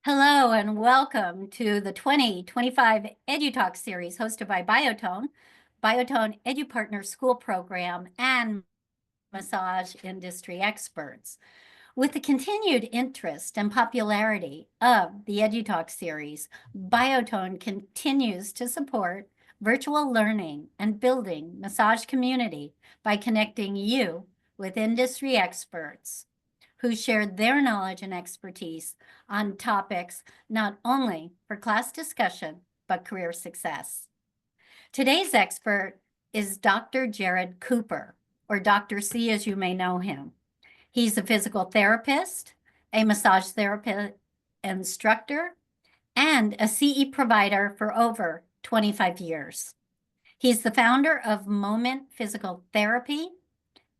Hello and welcome to the 2025 EduTalk series hosted by Biotone EduPartner School Program, and massage industry experts. With the continued interest and popularity of the EduTalk series, Biotone continues to support virtual learning and building massage community by connecting you with industry experts who shared their knowledge and expertise on topics not only for class discussion, but career success. Today's expert is Dr. Jared Cooper, or Dr. C as you may know him. He's a physical therapist, a massage therapist instructor, and a CE provider for over 25 years. He's the founder of Moment Physical Therapy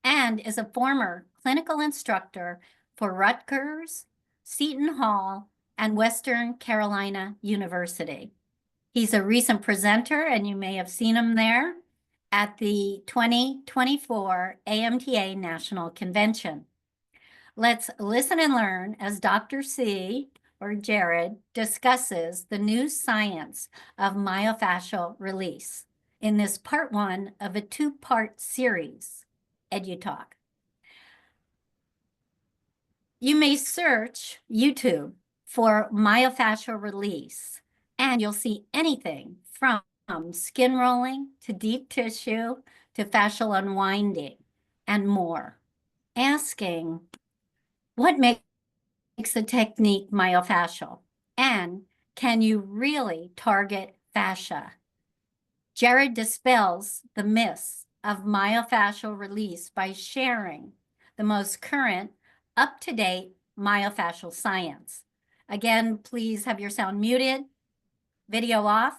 and is a former clinical instructor for Rutgers, Seton Hall, and Western Carolina University. He's a recent presenter, and you may have seen him there at the 2024 AMTA National Convention. Let's listen and learn as Dr. C, or Jared, discusses the new science of myofascial release in this part one of a two-part series, EduTalk. You may search YouTube for myofascial release, and you'll see anything from skin rolling to deep tissue to fascial unwinding and more. Asking, what makes the technique myofascial? And can you really target fascia? Jared dispels the myths of myofascial release by sharing the most current, up-to-date myofascial science. Again, please have your sound muted, video off.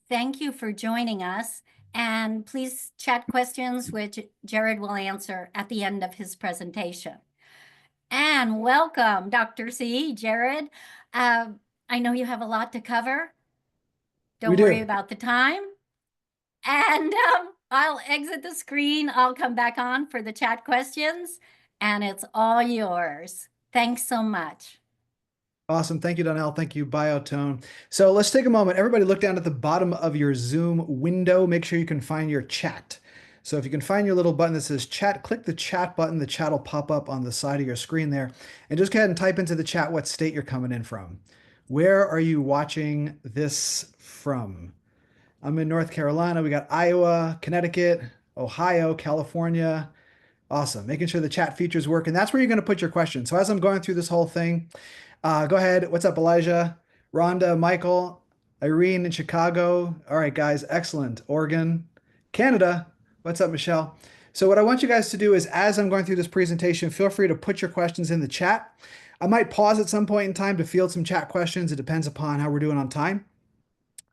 Thank you for joining us, and please chat questions, which Jared will answer at the end of his presentation. And welcome, Dr. C, Jared. I know you have a lot to cover. Don't worry about the time. And I'll exit the screen. I'll come back on for the chat questions, and it's all yours. Thanks so much. Awesome. Thank you, Donnell. Thank you, Biotone. So let's take a moment. Everybody look down at the bottom of your Zoom window. Make sure you can find your chat. So if you can find your little button that says chat, click the chat button. The chat will pop up on the side of your screen there. And just go ahead and type into the chat what state you're coming in from. Where are you watching this from? I'm in North Carolina. We got Iowa, Connecticut, Ohio, California. Awesome. Making sure the chat features work. And that's where you're going to put your questions. So as I'm going through this whole thing, go ahead. What's up, Elijah? Rhonda, Michael, Irene in Chicago. All right, guys. Excellent. Oregon, Canada. What's up, Michelle? So what I want you guys to do is, as I'm going through this presentation, feel free to put your questions in the chat. I might pause at some point in time to field some chat questions. It depends upon how we're doing on time.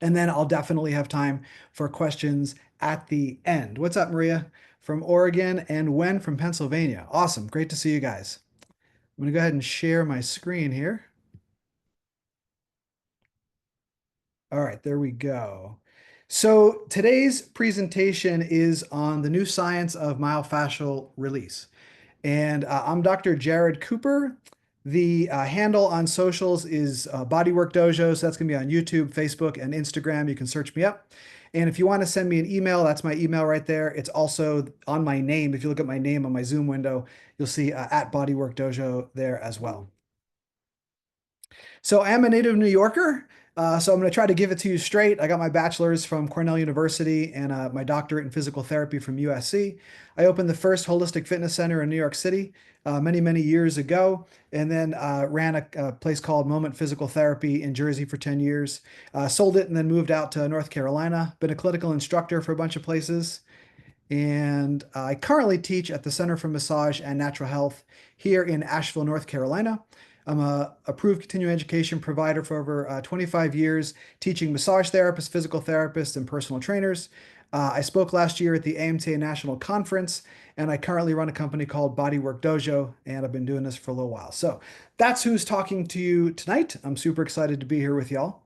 And then I'll definitely have time for questions at the end. What's up, Maria from Oregon, and Wen from Pennsylvania? Awesome. Great to see you guys. I'm going to go ahead and share my screen here. All right, there we go. So today's presentation is on the new science of myofascial release. And I'm Dr. Jared Cooper. The handle on socials is Bodywork Dojo. So that's going to be on YouTube, Facebook, and Instagram. You can search me up. And if you want to send me an email, that's my email right there. It's also on my name. If you look at my name on my Zoom window, you'll see at Bodywork Dojo there as well. So I am a native New Yorker. So I'm going to try to give it to you straight. I got my bachelor's from Cornell University and my doctorate in physical therapy from USC. I opened the first holistic fitness center in New York City many, many years ago, and then ran a place called Moment Physical Therapy in Jersey for 10 years. Sold it and then moved out to North Carolina. Been a clinical instructor for a bunch of places. And I currently teach at the Center for Massage and Natural Health here in Asheville, North Carolina. I'm a approved continuing education provider for over 25 years, teaching massage therapists, physical therapists, and personal trainers. I spoke last year at the AMTA National Conference, and I currently run a company called Bodywork Dojo, and I've been doing this for a little while. So that's who's talking to you tonight. I'm super excited to be here with y'all.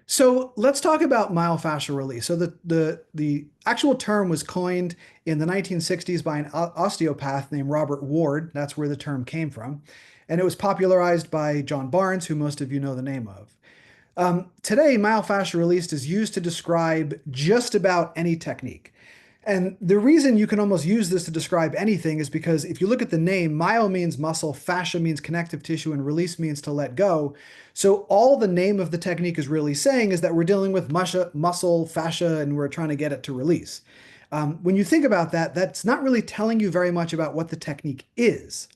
So let's talk about myofascial release. So the actual term was coined in the 1960s by an osteopath named Robert Ward. That's where the term came from. and it was popularized by John Barnes, who most of you know the name of. Today, myofascial release is used to describe just about any technique. And the reason you can almost use this to describe anything is because if you look at the name, myo means muscle, fascia means connective tissue, and release means to let go. So all the name of the technique is really saying is that we're dealing with muscle, fascia, and we're trying to get it to release. When you think about that, that's not really telling you very much about what the technique is.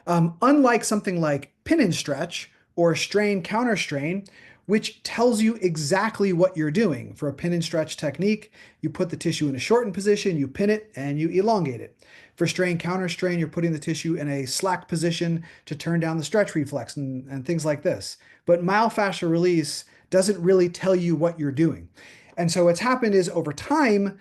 Unlike something like pin and stretch or strain counter strain, which tells you exactly what you're doing. For a pin and stretch technique, you put the tissue in a shortened position, you pin it, and you elongate it. For strain counter strain, you're putting the tissue in a slack position to turn down the stretch reflex and things like this. But myofascial release doesn't really tell you what you're doing. And so what's happened is over time,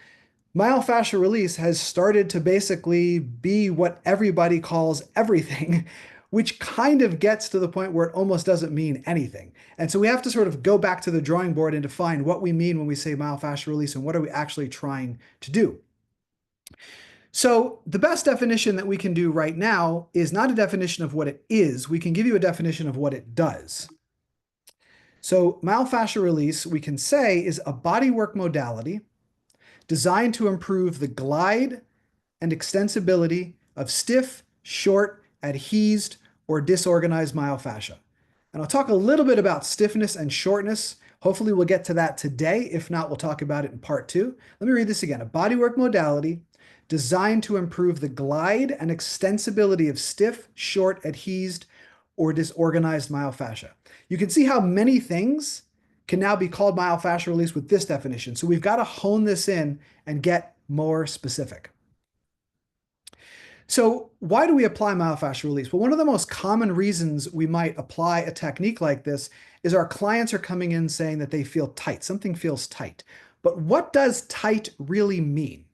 myofascial release has started to basically be what everybody calls everything, which kind of gets to the point where it almost doesn't mean anything. And so we have to sort of go back to the drawing board and define what we mean when we say myofascial release and what are we actually trying to do. So the best definition that we can do right now is not a definition of what it is. We can give you a definition of what it does. So myofascial release, we can say, is a bodywork modality designed to improve the glide and extensibility of stiff, short, adhesed, or disorganized myofascia. And I'll talk a little bit about stiffness and shortness. Hopefully we'll get to that today. If not, we'll talk about it in part 2. Let me read this again. A bodywork modality designed to improve the glide and extensibility of stiff, short, adhesed, or disorganized myofascia. You can see how many things can now be called myofascial release with this definition. So we've got to hone this in and get more specific. So why do we apply myofascial release? Well, one of the most common reasons we might apply a technique like this is our clients are coming in saying that they feel tight. Something feels tight. But what does tight really mean?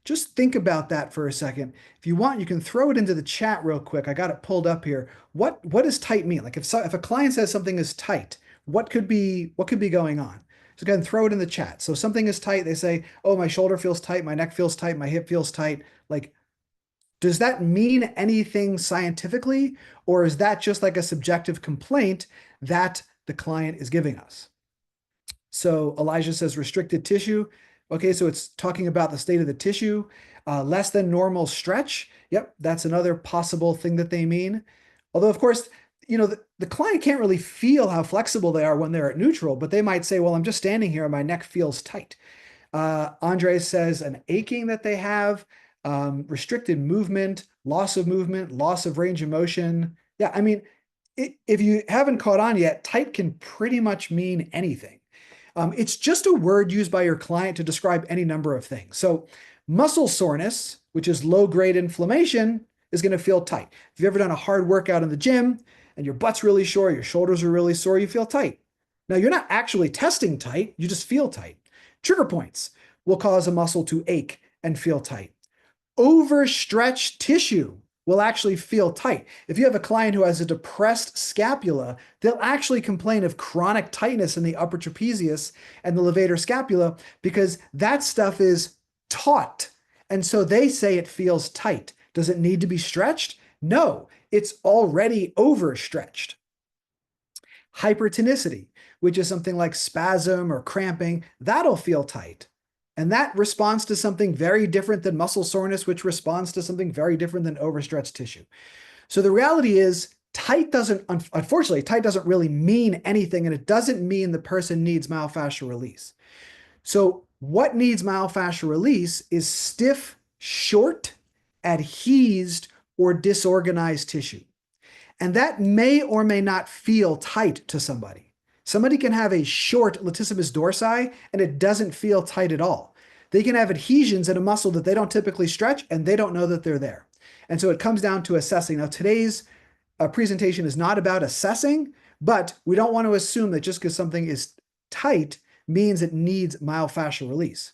Just think about that for a second. If you want, you can throw it into the chat real quick. I got it pulled up here. What does tight mean? Like if a client says something is tight, what could be going on? So go ahead and throw it in the chat. So something is tight. They say, oh, my shoulder feels tight, my neck feels tight, my hip feels tight. Like, does that mean anything scientifically, or is that just like a subjective complaint that the client is giving us? So Elijah says restricted tissue. Okay, so it's talking about the state of the tissue. Less than normal stretch. Yep, that's another possible thing that they mean. Although, of course, you know, the client can't really feel how flexible they are when they're at neutral, but they might say, well, I'm just standing here and my neck feels tight. Andre says an aching that they have, restricted movement, loss of range of motion. Yeah, I mean, if you haven't caught on yet, tight can pretty much mean anything. It's just a word used by your client to describe any number of things. So muscle soreness, which is low-grade inflammation, is going to feel tight. If you've ever done a hard workout in the gym and your butt's really sore, your shoulders are really sore, you feel tight. Now, you're not actually testing tight, you just feel tight. Trigger points will cause a muscle to ache and feel tight. Overstretched tissue will actually feel tight. If you have a client who has a depressed scapula, they'll actually complain of chronic tightness in the upper trapezius and the levator scapula because that stuff is taut. And so they say it feels tight. Does it need to be stretched? No, it's already overstretched. Hypertonicity, which is something like spasm or cramping, that'll feel tight. And that responds to something very different than muscle soreness, which responds to something very different than overstretched tissue. So the reality is unfortunately, tight doesn't really mean anything, and it doesn't mean the person needs myofascial release. So what needs myofascial release is stiff, short, adhesed, or disorganized tissue. And that may or may not feel tight to somebody. Somebody can have a short latissimus dorsi and it doesn't feel tight at all. They can have adhesions in a muscle that they don't typically stretch and they don't know that they're there. And so it comes down to assessing. Now, today's presentation is not about assessing, but we don't want to assume that just because something is tight means it needs myofascial release.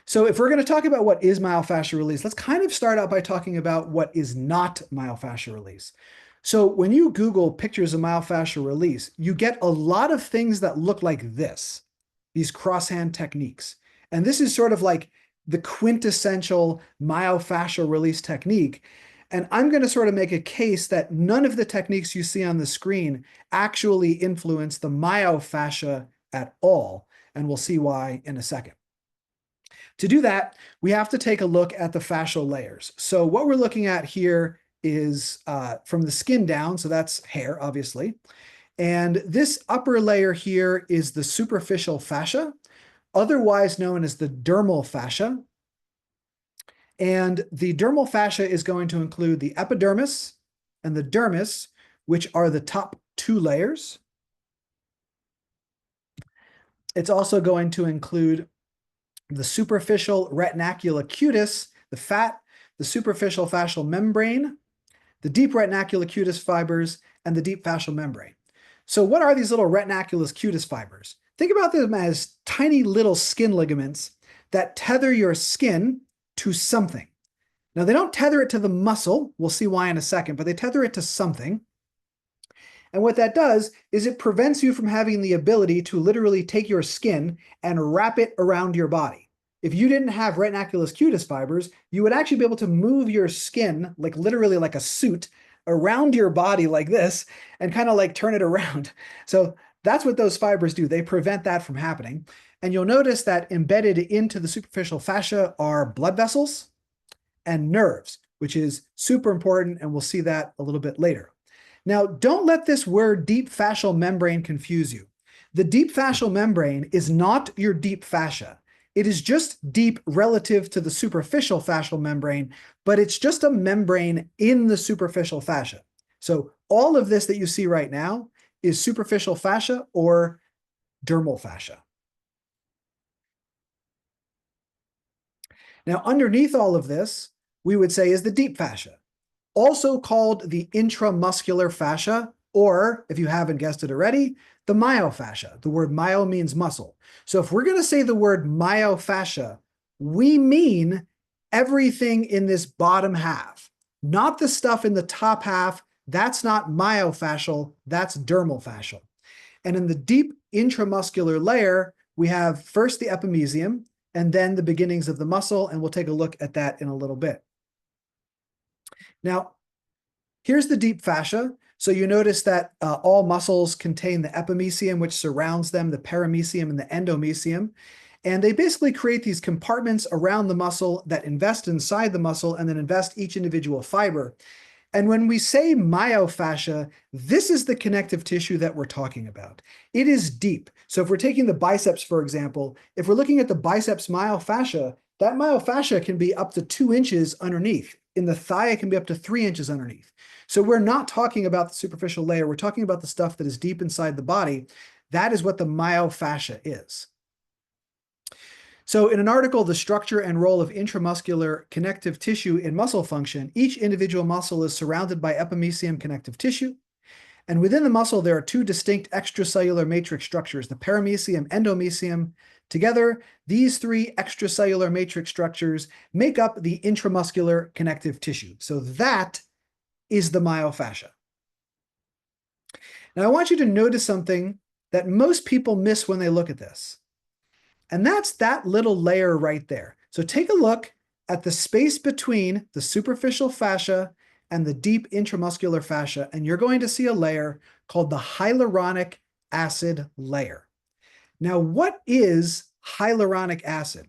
So if we're going to talk about what is myofascial release, let's kind of start out by talking about what is not myofascial release. So when you Google pictures of myofascial release, you get a lot of things that look like this, these crosshand techniques. And this is sort of like the quintessential myofascial release technique. And I'm going to sort of make a case that none of the techniques you see on the screen actually influence the myofascia at all. And we'll see why in a second. To do that, we have to take a look at the fascial layers. So what we're looking at here is from the skin down, so that's hair, obviously. And this upper layer here is the superficial fascia, otherwise known as the dermal fascia. And the dermal fascia is going to include the epidermis and the dermis, which are the top two layers. It's also going to include the superficial retinacula cutis, the fat, the superficial fascial membrane, the deep retinacula cutis fibers, and the deep fascial membrane. So what are these little retinaculus cutis fibers? Think about them as tiny little skin ligaments that tether your skin to something. Now, they don't tether it to the muscle. We'll see why in a second, but they tether it to something. And what that does is it prevents you from having the ability to literally take your skin and wrap it around your body. If you didn't have retinaculus cutis fibers, you would actually be able to move your skin, like literally like a suit, around your body like this and kind of like turn it around. So that's what those fibers do. They prevent that from happening. And you'll notice that embedded into the superficial fascia are blood vessels and nerves, which is super important, and we'll see that a little bit later. Now, don't let this word deep fascial membrane confuse you. The deep fascial membrane is not your deep fascia. It is just deep relative to the superficial fascial membrane, but it's just a membrane in the superficial fascia. So all of this that you see right now is superficial fascia or dermal fascia. Now, underneath all of this, we would say is the deep fascia, also called the intramuscular fascia, or if you haven't guessed it already, the myofascia. The word myo means muscle. So if we're going to say the word myofascia, we mean everything in this bottom half, not the stuff in the top half. That's not myofascial, that's dermal fascial. And in the deep intramuscular layer, we have first the epimysium and then the beginnings of the muscle, and we'll take a look at that in a little bit. Now, here's the deep fascia. So you notice that all muscles contain the epimysium, which surrounds them, the paramysium and the endomysium. And they basically create these compartments around the muscle that invest inside the muscle and then invest each individual fiber. And when we say myofascia, this is the connective tissue that we're talking about. It is deep. So if we're taking the biceps, for example, if we're looking at the biceps myofascia, that myofascia can be up to 2 inches underneath. In the thigh, it can be up to 3 inches underneath. So we're not talking about the superficial layer. We're talking about the stuff that is deep inside the body. That is what the myofascia is. So in an article, The Structure and Role of Intramuscular Connective Tissue in Muscle Function, each individual muscle is surrounded by epimysium connective tissue. And within the muscle, there are 2 distinct extracellular matrix structures, the paramysium, endomysium. Together, these 3 extracellular matrix structures make up the intramuscular connective tissue. So that is the myofascia. Now, I want you to notice something that most people miss when they look at this. And that's that little layer right there. So take a look at the space between the superficial fascia and the deep intramuscular fascia, and you're going to see a layer called the hyaluronic acid layer. Now, what is hyaluronic acid?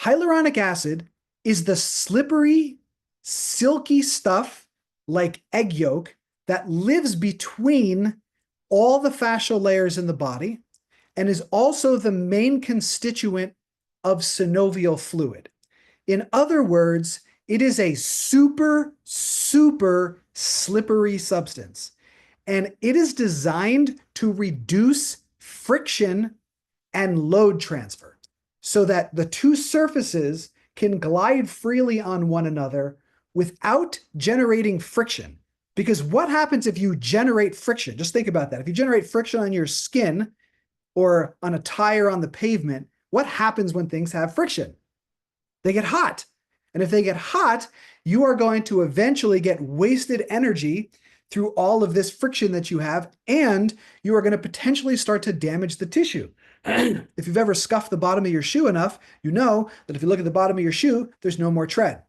Hyaluronic acid is the slippery, silky stuff like egg yolk that lives between all the fascial layers in the body and is also the main constituent of synovial fluid. In other words, it is a super, super slippery substance, and it is designed to reduce friction and load transfer so that the 2 surfaces can glide freely on one another without generating friction. Because what happens if you generate friction? Just think about that. If you generate friction on your skin or on a tire on the pavement, what happens when things have friction? They get hot. And if they get hot, you are going to eventually get wasted energy through all of this friction that you have, and you are going to potentially start to damage the tissue. If you've ever scuffed the bottom of your shoe enough, you know that if you look at the bottom of your shoe, there's no more tread.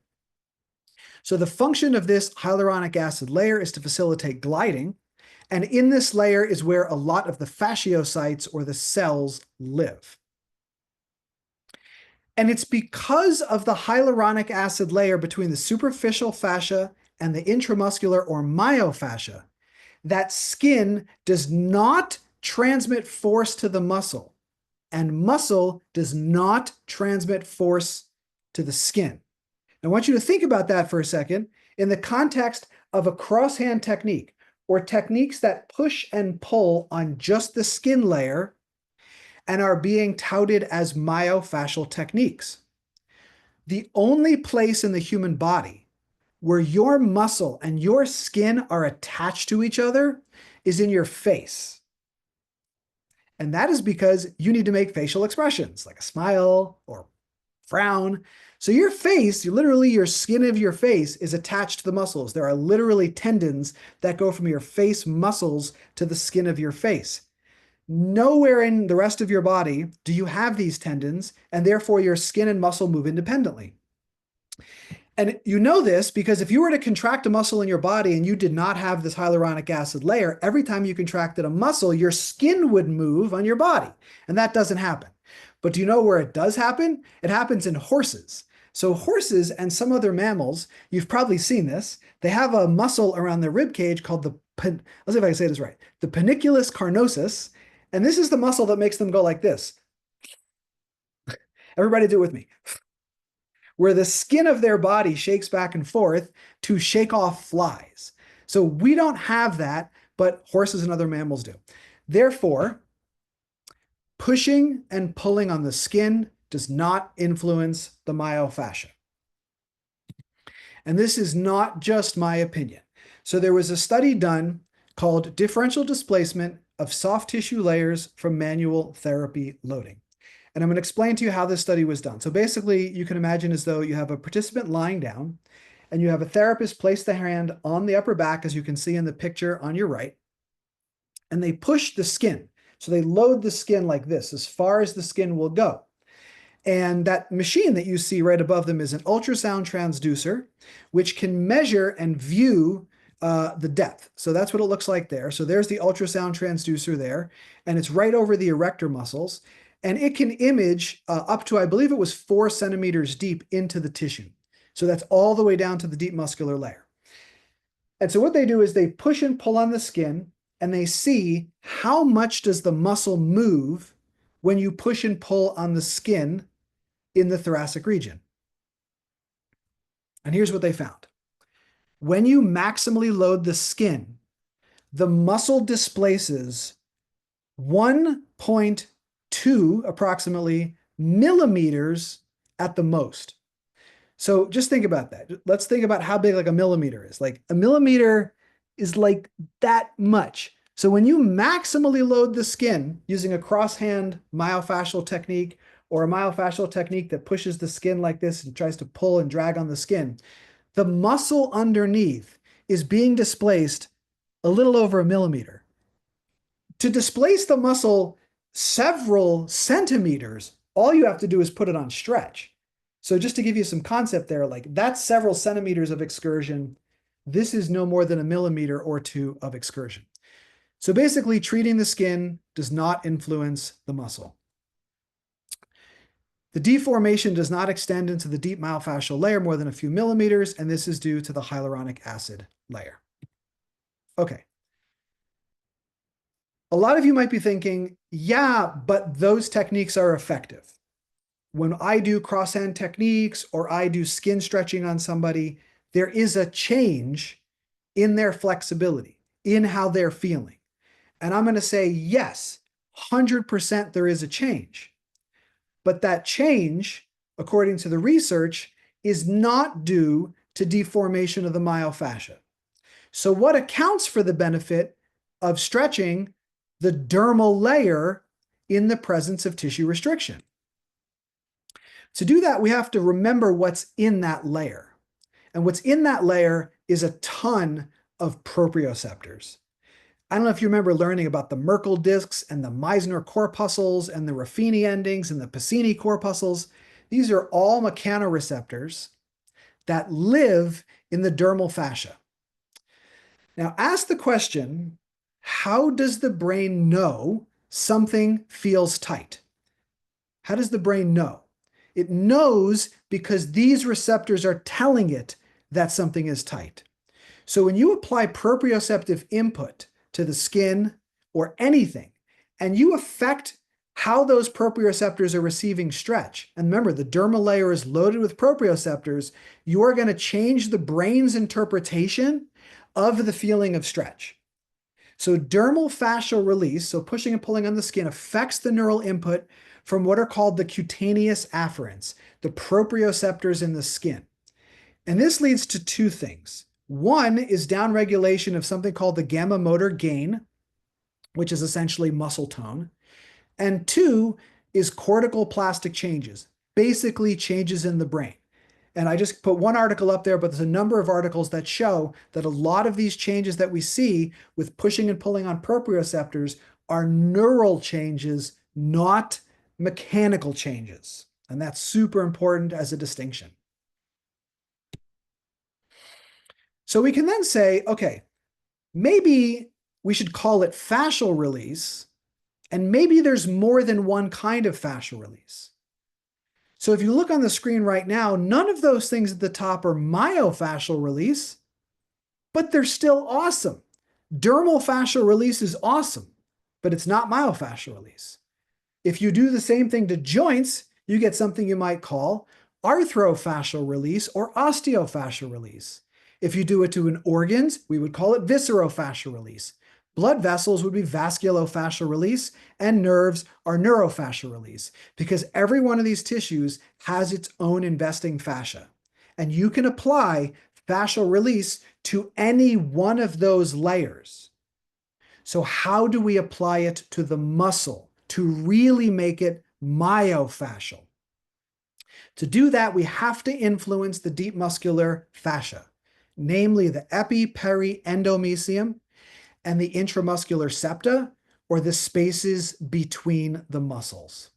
So the function of this hyaluronic acid layer is to facilitate gliding. And in this layer is where a lot of the fasciocytes or the cells live. And it's because of the hyaluronic acid layer between the superficial fascia and the intramuscular or myofascia that skin does not transmit force to the muscle, and muscle does not transmit force to the skin. I want you to think about that for a second in the context of a crosshand technique or techniques that push and pull on just the skin layer and are being touted as myofascial techniques. The only place in the human body where your muscle and your skin are attached to each other is in your face. And that is because you need to make facial expressions like a smile or frown. So your face, literally your skin of your face is attached to the muscles. There are literally tendons that go from your face muscles to the skin of your face. Nowhere in the rest of your body do you have these tendons, and therefore your skin and muscle move independently. And you know this because if you were to contract a muscle in your body and you did not have this hyaluronic acid layer, every time you contracted a muscle, your skin would move on your body. And that doesn't happen. But do you know where it does happen? It happens in horses. So horses and some other mammals, you've probably seen this, they have a muscle around their rib cage called let's see if I can say this right, the panniculus carnosus. And this is the muscle that makes them go like this. Everybody do it with me. Where the skin of their body shakes back and forth to shake off flies. So we don't have that, but horses and other mammals do. Therefore, pushing and pulling on the skin does not influence the myofascia. And this is not just my opinion. So there was a study done called differential displacement of soft tissue layers from manual therapy loading. And I'm going to explain to you how this study was done. So basically, you can imagine as though you have a participant lying down and you have a therapist place the hand on the upper back, as you can see in the picture on your right, and they push the skin. So they load the skin like this, as far as the skin will go. And that machine that you see right above them is an ultrasound transducer, which can measure and view the depth. So that's what it looks like there. So there's the ultrasound transducer there, and it's right over the erector muscles. And it can image up to, I believe it was 4 centimeters deep into the tissue. So that's all the way down to the deep muscular layer. And so what they do is they push and pull on the skin, and they see how much does the muscle move when you push and pull on the skin in the thoracic region. And here's what they found. When you maximally load the skin, the muscle displaces 1.2 approximately millimeters at the most. So just think about that. Let's think about how big like a millimeter is. Like a millimeter is like that much. So when you maximally load the skin using a crosshand myofascial technique or a myofascial technique that pushes the skin like this and tries to pull and drag on the skin, the muscle underneath is being displaced a little over a millimeter. To displace the muscle several centimeters, all you have to do is put it on stretch. So just to give you some concept there, like that's several centimeters of excursion. This is no more than a millimeter or 2 of excursion. So basically, treating the skin does not influence the muscle. The deformation does not extend into the deep myofascial layer more than a few millimeters, and this is due to the hyaluronic acid layer. Okay. A lot of you might be thinking, yeah, but those techniques are effective. When I do crosshand techniques or I do skin stretching on somebody, there is a change in their flexibility, in how they're feeling. And I'm going to say, yes, 100% there is a change. But that change, according to the research, is not due to deformation of the myofascia. So what accounts for the benefit of stretching the dermal layer in the presence of tissue restriction? To do that, we have to remember what's in that layer. And what's in that layer is a ton of proprioceptors. I don't know if you remember learning about the Merkel discs and the Meissner corpuscles and the Ruffini endings and the Pacini corpuscles. These are all mechanoreceptors that live in the dermal fascia. Now ask the question, how does the brain know something feels tight? How does the brain know? It knows because these receptors are telling it that something is tight. So when you apply proprioceptive input to the skin or anything, and you affect how those proprioceptors are receiving stretch, and remember, the dermal layer is loaded with proprioceptors, you are going to change the brain's interpretation of the feeling of stretch. So dermal fascial release, so pushing and pulling on the skin, affects the neural input from what are called the cutaneous afferents, the proprioceptors in the skin. And this leads to two things. One is downregulation of something called the gamma motor gain, which is essentially muscle tone. And two is cortical plastic changes, basically changes in the brain. And I just put one article up there, but there's a number of articles that show that a lot of these changes that we see with pushing and pulling on proprioceptors are neural changes, not mechanical changes. And that's super important as a distinction. So we can then say, okay, maybe we should call it fascial release, and maybe there's more than one kind of fascial release. So if you look on the screen right now, none of those things at the top are myofascial release, but they're still awesome. Dermal fascial release is awesome, but it's not myofascial release. If you do the same thing to joints, you get something you might call arthrofascial release or osteofascial release. If you do it to an organs, we would call it viscerofascial release. Blood vessels would be vasculofascial release, and nerves are neurofascial release, because every one of these tissues has its own investing fascia. And you can apply fascial release to any one of those layers. So how do we apply it to the muscle to really make it myofascial? To do that, we have to influence the deep muscular fascia, namely the epi, peri, endomysium, and the intramuscular septa, or the spaces between the muscles.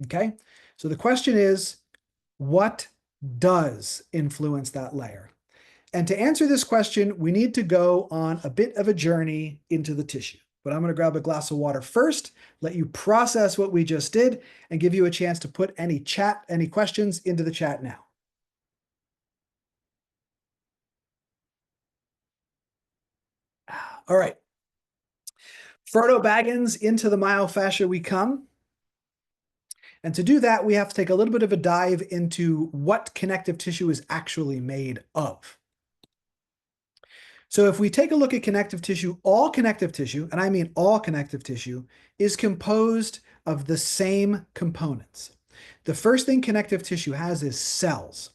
Okay, so the question is, what does influence that layer? And to answer this question, we need to go on a bit of a journey into the tissue. But I'm going to grab a glass of water first, let you process what we just did, and give you a chance to put any questions into the chat now. All right. Frodo Baggins, into the myofascia we come. And to do that, we have to take a little bit of a dive into what connective tissue is actually made of. So if we take a look at connective tissue, all connective tissue, and I mean all connective tissue, is composed of the same components. The first thing connective tissue has is cells.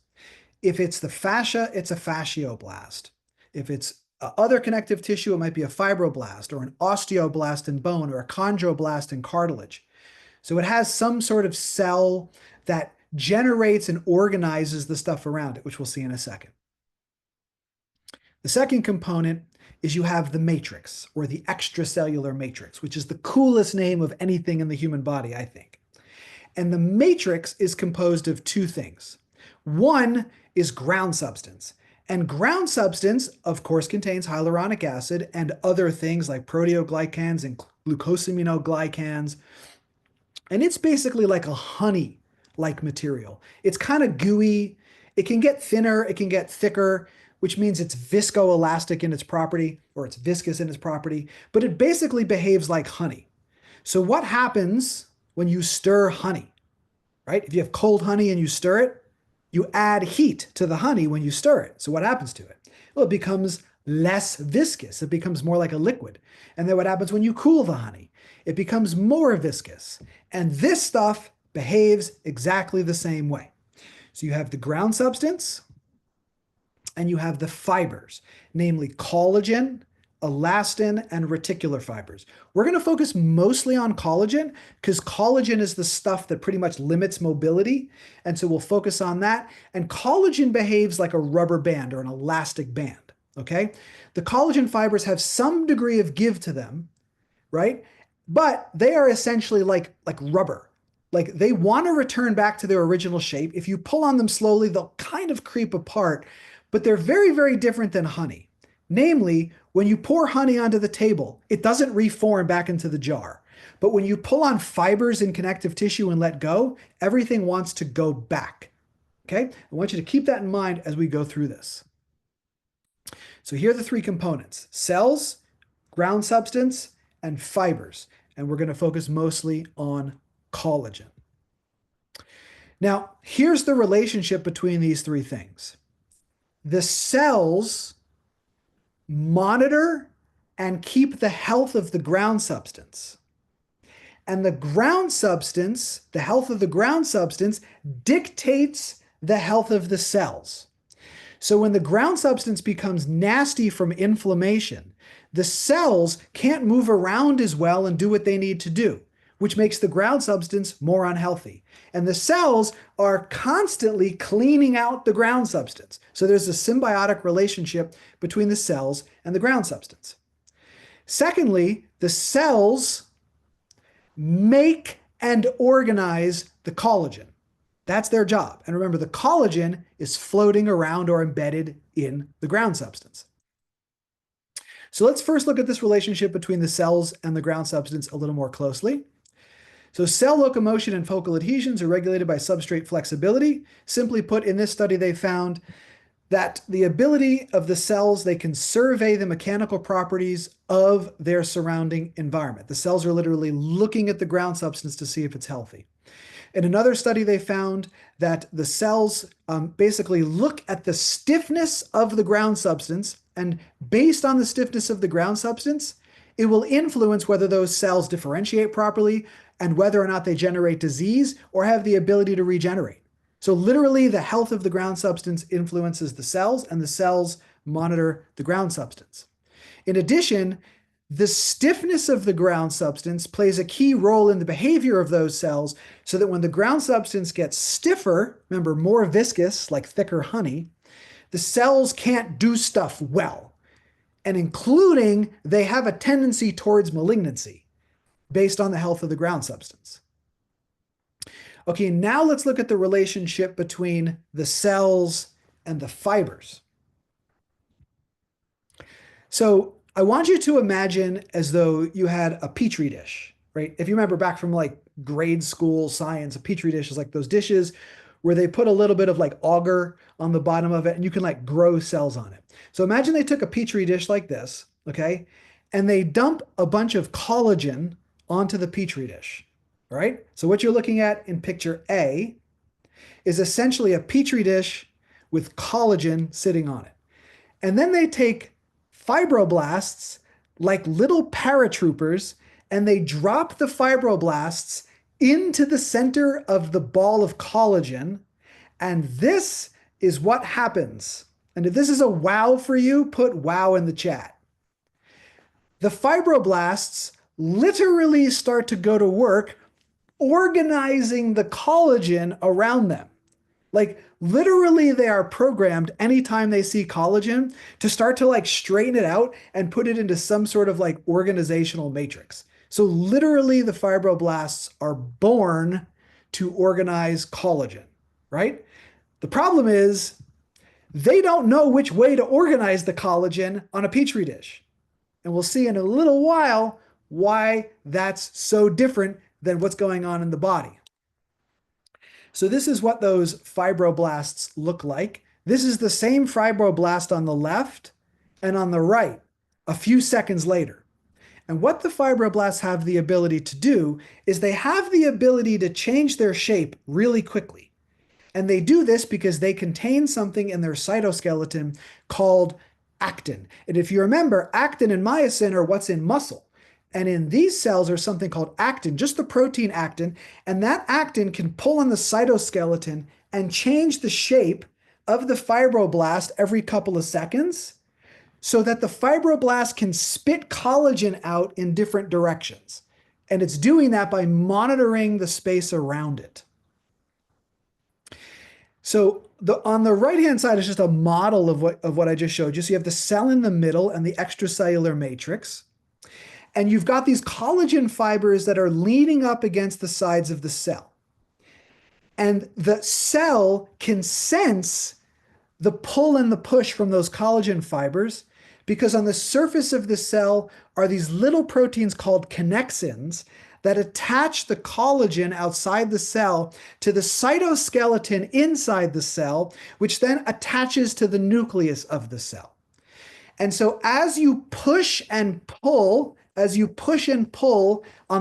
If it's the fascia, it's a fascioblast. If it's other connective tissue, it might be a fibroblast or an osteoblast in bone or a chondroblast in cartilage. So it has some sort of cell that generates and organizes the stuff around it, which we'll see in a second. The second component is you have the matrix, or the extracellular matrix, which is the coolest name of anything in the human body, I think. And the matrix is composed of two things. One is ground substance. And ground substance, of course, contains hyaluronic acid and other things like proteoglycans and glucosaminoglycans. And it's basically like a honey-like material. It's kind of gooey. It can get thinner. It can get thicker, which means it's viscoelastic in its property, or it's viscous in its property. But it basically behaves like honey. So what happens when you stir honey, right? If you have cold honey and you stir it, you add heat to the honey when you stir it. So what happens to it? Well, it becomes less viscous. It becomes more like a liquid. And then what happens when you cool the honey? It becomes more viscous. And this stuff behaves exactly the same way. So you have the ground substance and you have the fibers, namely collagen, elastin, and reticular fibers. We're going to focus mostly on collagen because collagen is the stuff that pretty much limits mobility. And so we'll focus on that. And collagen behaves like a rubber band or an elastic band. Okay. The collagen fibers have some degree of give to them, right? But they are essentially like rubber. Like they want to return back to their original shape. If you pull on them slowly, they'll kind of creep apart. but they're very, very different than honey. Namely, when you pour honey onto the table, it doesn't reform back into the jar. But when you pull on fibers in connective tissue and let go, everything wants to go back. Okay? I want you to keep that in mind as we go through this. So here are the three components: cells, ground substance, and fibers. And we're going to focus mostly on collagen. Now, here's the relationship between these three things. The cells monitor and keep the health of the ground substance. And the ground substance, the health of the ground substance, dictates the health of the cells. So when the ground substance becomes nasty from inflammation, the cells can't move around as well and do what they need to do, which makes the ground substance more unhealthy. And the cells are constantly cleaning out the ground substance. So there's a symbiotic relationship between the cells and the ground substance. Secondly, the cells make and organize the collagen. That's their job. And remember, the collagen is floating around or embedded in the ground substance. So let's first look at this relationship between the cells and the ground substance a little more closely. So cell locomotion and focal adhesions are regulated by substrate flexibility. Simply put, in this study, they found that the ability of the cells, they can survey the mechanical properties of their surrounding environment. The cells are literally looking at the ground substance to see if it's healthy. In another study, they found that the cells basically look at the stiffness of the ground substance, and based on the stiffness of the ground substance, it will influence whether those cells differentiate properly and whether or not they generate disease or have the ability to regenerate. So literally, the health of the ground substance influences the cells, and the cells monitor the ground substance. In addition, the stiffness of the ground substance plays a key role in the behavior of those cells, so that when the ground substance gets stiffer, remember, more viscous, like thicker honey, the cells can't do stuff well. And including, they have a tendency towards malignancy based on the health of the ground substance. Okay, now let's look at the relationship between the cells and the fibers. So I want you to imagine as though you had a petri dish, right? If you remember back from like grade school science, a petri dish is like those dishes where they put a little bit of like agar on the bottom of it and you can like grow cells on it. So imagine they took a petri dish like this, okay? And they dump a bunch of collagen onto the petri dish, all right? So what you're looking at in picture A is essentially a petri dish with collagen sitting on it. And then they take fibroblasts like little paratroopers, and they drop the fibroblasts into the center of the ball of collagen. And this is what happens. And if this is a wow for you, put wow in the chat. The fibroblasts literally start to go to work organizing the collagen around them. Like literally they are programmed anytime they see collagen to start to like straighten it out and put it into some sort of like organizational matrix. So literally the fibroblasts are born to organize collagen, right? The problem is they don't know which way to organize the collagen on a petri dish. And we'll see in a little while why that's so different than what's going on in the body. So this is what those fibroblasts look like. This is the same fibroblast on the left and on the right a few seconds later. And what the fibroblasts have the ability to do is they have the ability to change their shape really quickly. And they do this because they contain something in their cytoskeleton called actin. And if you remember, actin and myosin are what's in muscle. And in these cells are something called actin, just the protein actin, and that actin can pull on the cytoskeleton and change the shape of the fibroblast every couple of seconds so that the fibroblast can spit collagen out in different directions. And it's doing that by monitoring the space around it. So on the right-hand side is just a model of what I just showed you. So you have the cell in the middle and the extracellular matrix. And you've got these collagen fibers that are leaning up against the sides of the cell. And the cell can sense the pull and the push from those collagen fibers, because on the surface of the cell are these little proteins called connexins that attach the collagen outside the cell to the cytoskeleton inside the cell, which then attaches to the nucleus of the cell. And so as you push and pull, on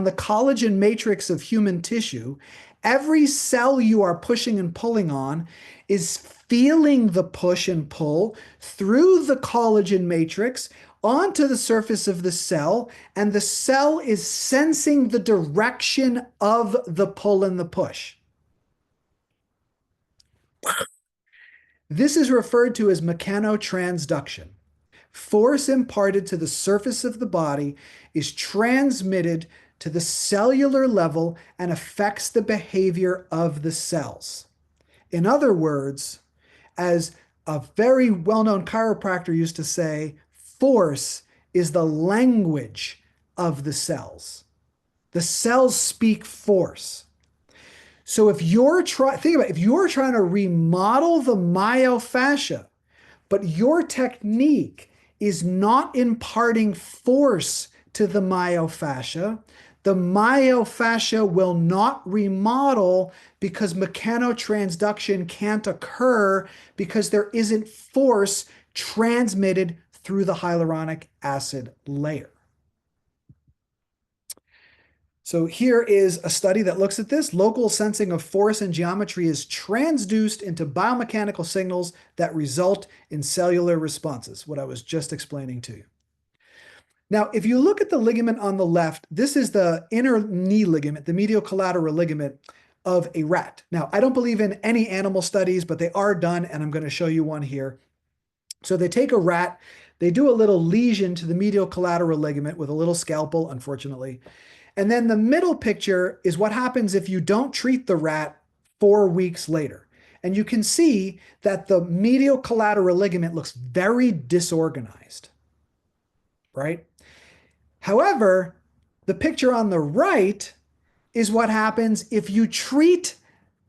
the collagen matrix of human tissue, every cell you are pushing and pulling on is feeling the push and pull through the collagen matrix onto the surface of the cell, and the cell is sensing the direction of the pull and the push. This is referred to as mechanotransduction. Force imparted to the surface of the body is transmitted to the cellular level and affects the behavior of the cells. In other words, as a very well-known chiropractor used to say, force is the language of the cells. The cells speak force. So if you're trying to remodel the myofascia, but your technique is not imparting force to the myofascia will not remodel because mechanotransduction can't occur because there isn't force transmitted through the hyaluronic acid layer. So here is a study that looks at this. Local sensing of force and geometry is transduced into biomechanical signals that result in cellular responses, what I was just explaining to you. Now, if you look at the ligament on the left, this is the inner knee ligament, the medial collateral ligament of a rat. Now, I don't believe in any animal studies, but they are done, and I'm going to show you one here. So they take a rat, they do a little lesion to the medial collateral ligament with a little scalpel, unfortunately. And then the middle picture is what happens if you don't treat the rat 4 weeks later. And you can see that the medial collateral ligament looks very disorganized, right? However, the picture on the right is what happens if you treat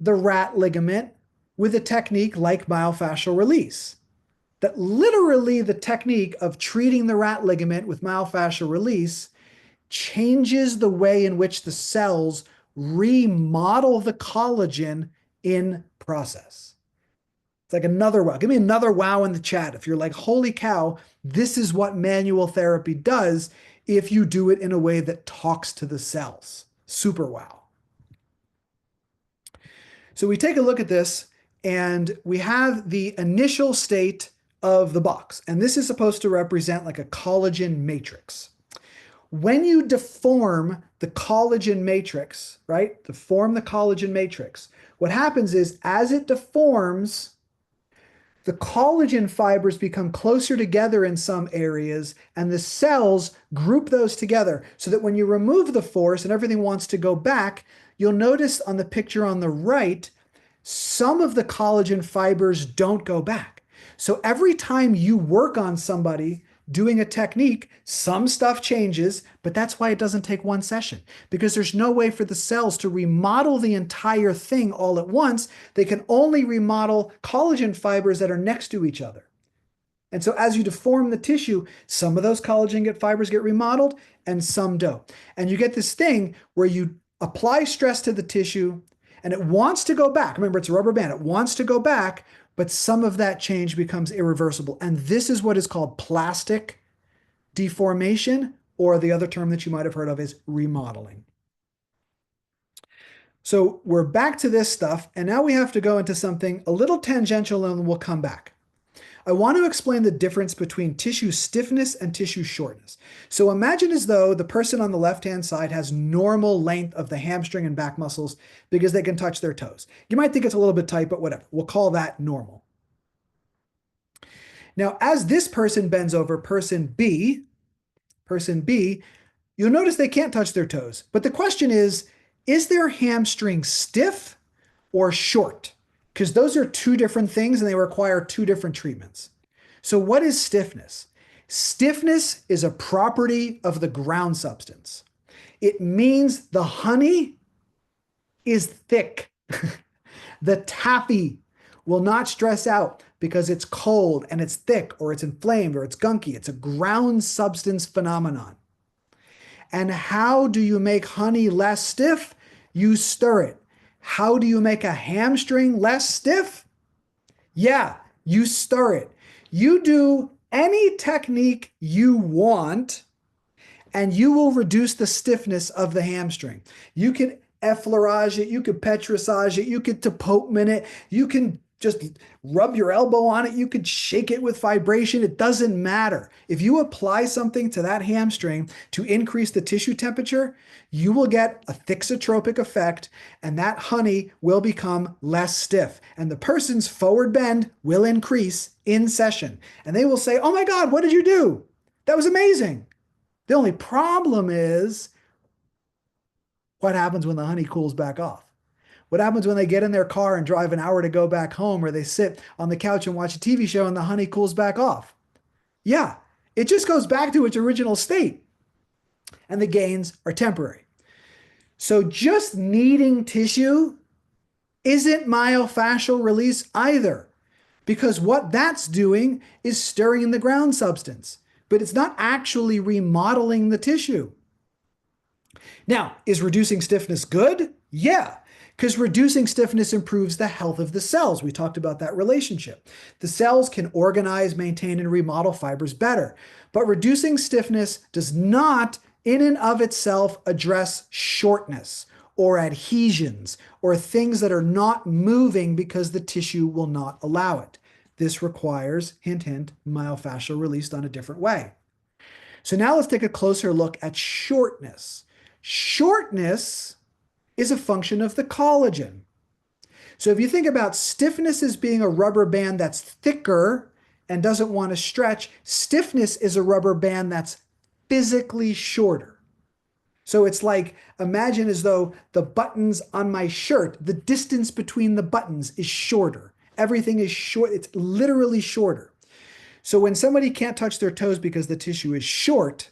the rat ligament with a technique like myofascial release. That literally the technique of treating the rat ligament with myofascial release changes the way in which the cells remodel the collagen in process. It's like another wow. Give me another wow in the chat if you're like, holy cow, this is what manual therapy does if you do it in a way that talks to the cells. Super wow. So we take a look at this and we have the initial state of the box. And this is supposed to represent like a collagen matrix. When you deform the collagen matrix, right? Deform the collagen matrix. What happens is as it deforms, the collagen fibers become closer together in some areas and the cells group those together so that when you remove the force and everything wants to go back, you'll notice on the picture on the right, some of the collagen fibers don't go back. So every time you work on somebody doing a technique, some stuff changes, but that's why it doesn't take one session, because there's no way for the cells to remodel the entire thing all at once. They can only remodel collagen fibers that are next to each other. And so as you deform the tissue, some of those collagen fibers get remodeled and some don't. And you get this thing where you apply stress to the tissue and it wants to go back. Remember, it's a rubber band. It wants to go back, but some of that change becomes irreversible. And this is what is called plastic deformation, or the other term that you might have heard of is remodeling. So we're back to this stuff, and now we have to go into something a little tangential and we'll come back. I want to explain the difference between tissue stiffness and tissue shortness. So imagine as though the person on the left-hand side has normal length of the hamstring and back muscles because they can touch their toes. You might think it's a little bit tight, but whatever. We'll call that normal. Now, as this person bends over, person B, you'll notice they can't touch their toes. But the question is their hamstring stiff or short? Because those are two different things and they require two different treatments. So what is stiffness? Stiffness is a property of the ground substance. It means the honey is thick. The taffy will not stress out. because it's cold and it's thick or it's inflamed or it's gunky. It's a ground substance phenomenon. And how do you make honey less stiff? You stir it. How do you make a hamstring less stiff? Yeah, you stir it. You do any technique you want, and you will reduce the stiffness of the hamstring. You can effleurage it, you can petrissage it, you can tapotement it, you can just rub your elbow on it, you could shake it with vibration. It doesn't matter. If you apply something to that hamstring to increase the tissue temperature, you will get a thixotropic effect, and that honey will become less stiff. And the person's forward bend will increase in session. And they will say, "Oh my God, what did you do? That was amazing." The only problem is what happens when the honey cools back off? What happens when they get in their car and drive an hour to go back home, or they sit on the couch and watch a TV show and the honey cools back off? Yeah, it just goes back to its original state, and the gains are temporary. So just kneading tissue isn't myofascial release either, because what that's doing is stirring the ground substance, but it's not actually remodeling the tissue. Now, is reducing stiffness good? Yeah, because reducing stiffness improves the health of the cells. We talked about that relationship. The cells can organize, maintain, and remodel fibers better. But reducing stiffness does not, in and of itself, address shortness or adhesions or things that are not moving because the tissue will not allow it. This requires, hint, hint, myofascial release done a different way. So now let's take a closer look at shortness. Shortness is a function of the collagen. So if you think about stiffness as being a rubber band that's thicker and doesn't want to stretch, stiffness is a rubber band that's physically shorter. So it's like, imagine as though the buttons on my shirt, the distance between the buttons is shorter. Everything is short. It's literally shorter. So when somebody can't touch their toes because the tissue is short,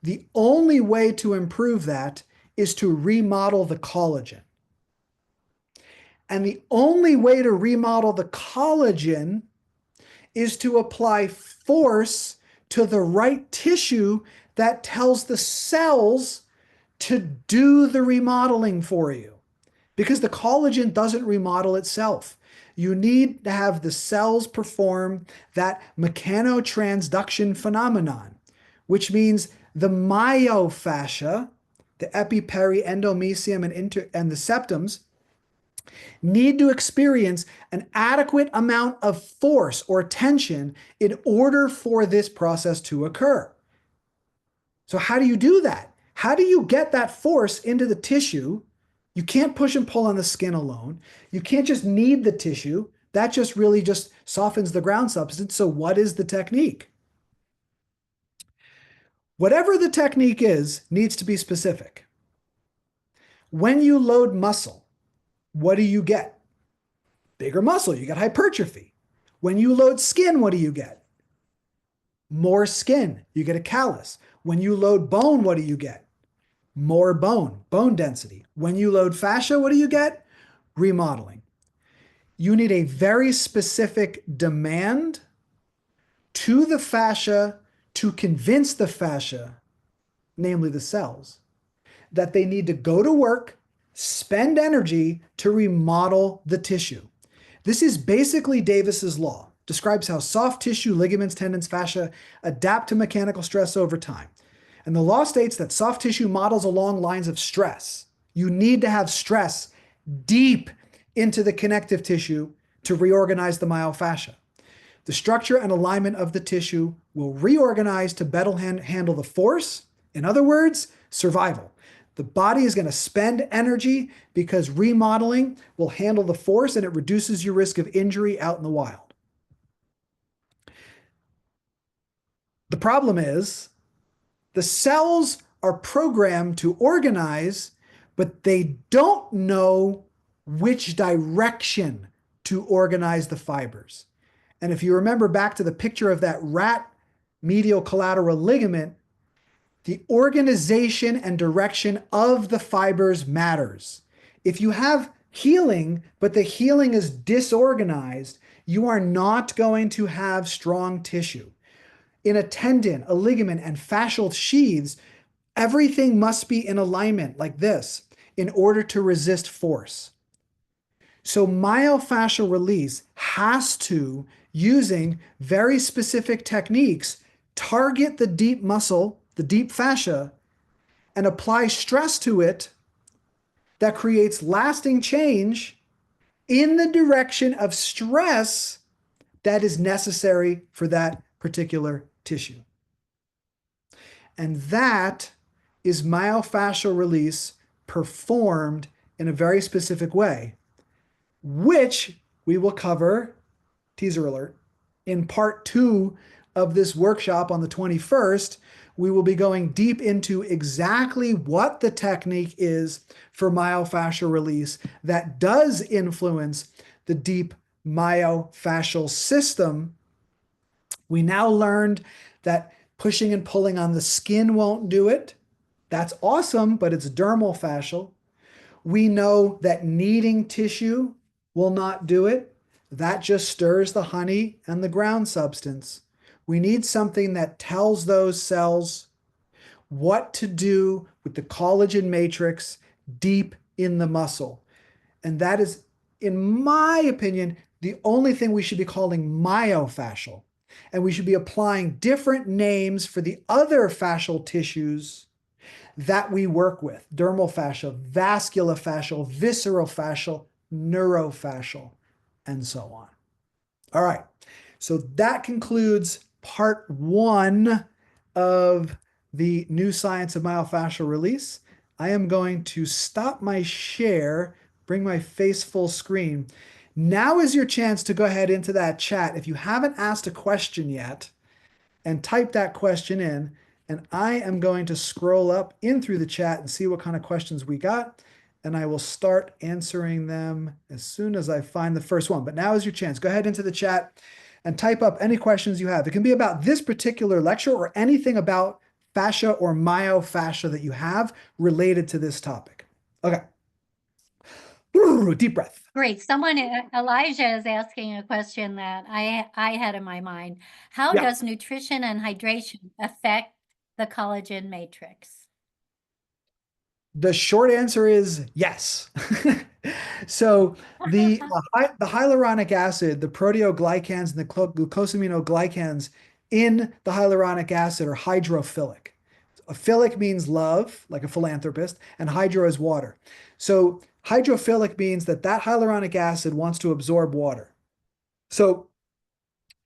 the only way to improve that is to remodel the collagen. And the only way to remodel the collagen is to apply force to the right tissue that tells the cells to do the remodeling for you. Because the collagen doesn't remodel itself. You need to have the cells perform that mechanotransduction phenomenon, which means the myofascia, the epiperi, endomysium, and the septums need to experience an adequate amount of force or tension in order for this process to occur. So how do you do that? How do you get that force into the tissue? You can't push and pull on the skin alone. You can't just knead the tissue. That just really just softens the ground substance. So what is the technique? Whatever the technique is, needs to be specific. When you load muscle, what do you get? Bigger muscle, you get hypertrophy. When you load skin, what do you get? More skin, you get a callus. When you load bone, what do you get? More bone density. When you load fascia, what do you get? Remodeling. You need a very specific demand to the fascia to convince the fascia, namely the cells, that they need to go to work, spend energy to remodel the tissue. This is basically Davis's law. Describes how soft tissue, ligaments, tendons, fascia adapt to mechanical stress over time. And the law states that soft tissue models along lines of stress. You need to have stress deep into the connective tissue to reorganize the myofascia. The structure and alignment of the tissue will reorganize to better handle the force. In other words, survival. The body is going to spend energy because remodeling will handle the force, and it reduces your risk of injury out in the wild. The problem is the cells are programmed to organize, but they don't know which direction to organize the fibers. And if you remember back to the picture of that rat medial collateral ligament, the organization and direction of the fibers matters. If you have healing, but the healing is disorganized, you are not going to have strong tissue. In a tendon, a ligament, and fascial sheaths, everything must be in alignment like this in order to resist force. So myofascial release has to, using very specific techniques, target the deep muscle, the deep fascia, and apply stress to it that creates lasting change in the direction of stress that is necessary for that particular tissue. And that is myofascial release performed in a very specific way, which we will cover, teaser alert, in part 2 of this workshop on the 21st. We will be going deep into exactly what the technique is for myofascial release that does influence the deep myofascial system. We now learned that pushing and pulling on the skin won't do it. That's awesome, but it's dermal fascial. We know that kneading tissue will not do it. That just stirs the honey and the ground substance. We need something that tells those cells what to do with the collagen matrix deep in the muscle. And that is, in my opinion, the only thing we should be calling myofascial. And we should be applying different names for the other fascial tissues that we work with: dermal fascia, vasculofascial, visceral fascial, neurofascial, and so on. All right, so that concludes part 1 of the new science of myofascial release. I am going to stop my share, bring my face full screen. Now is your chance to go ahead into that chat if you haven't asked a question yet, and type that question in. And I am going to scroll up in through the chat and see what kind of questions we got. And I will start answering them as soon as I find the first one. But now is your chance. Go ahead into the chat and type up any questions you have. It can be about this particular lecture or anything about fascia or myofascia that you have related to this topic. Okay. Deep breath. Great. Someone, Elijah, is asking a question that I had in my mind. How Yeah. does nutrition and hydration affect the collagen matrix? The short answer is yes. So the hyaluronic acid, the proteoglycans, and the glucosaminoglycans in the hyaluronic acid are hydrophilic. Philic means love, like a philanthropist, and hydro is water. So hydrophilic means that hyaluronic acid wants to absorb water. So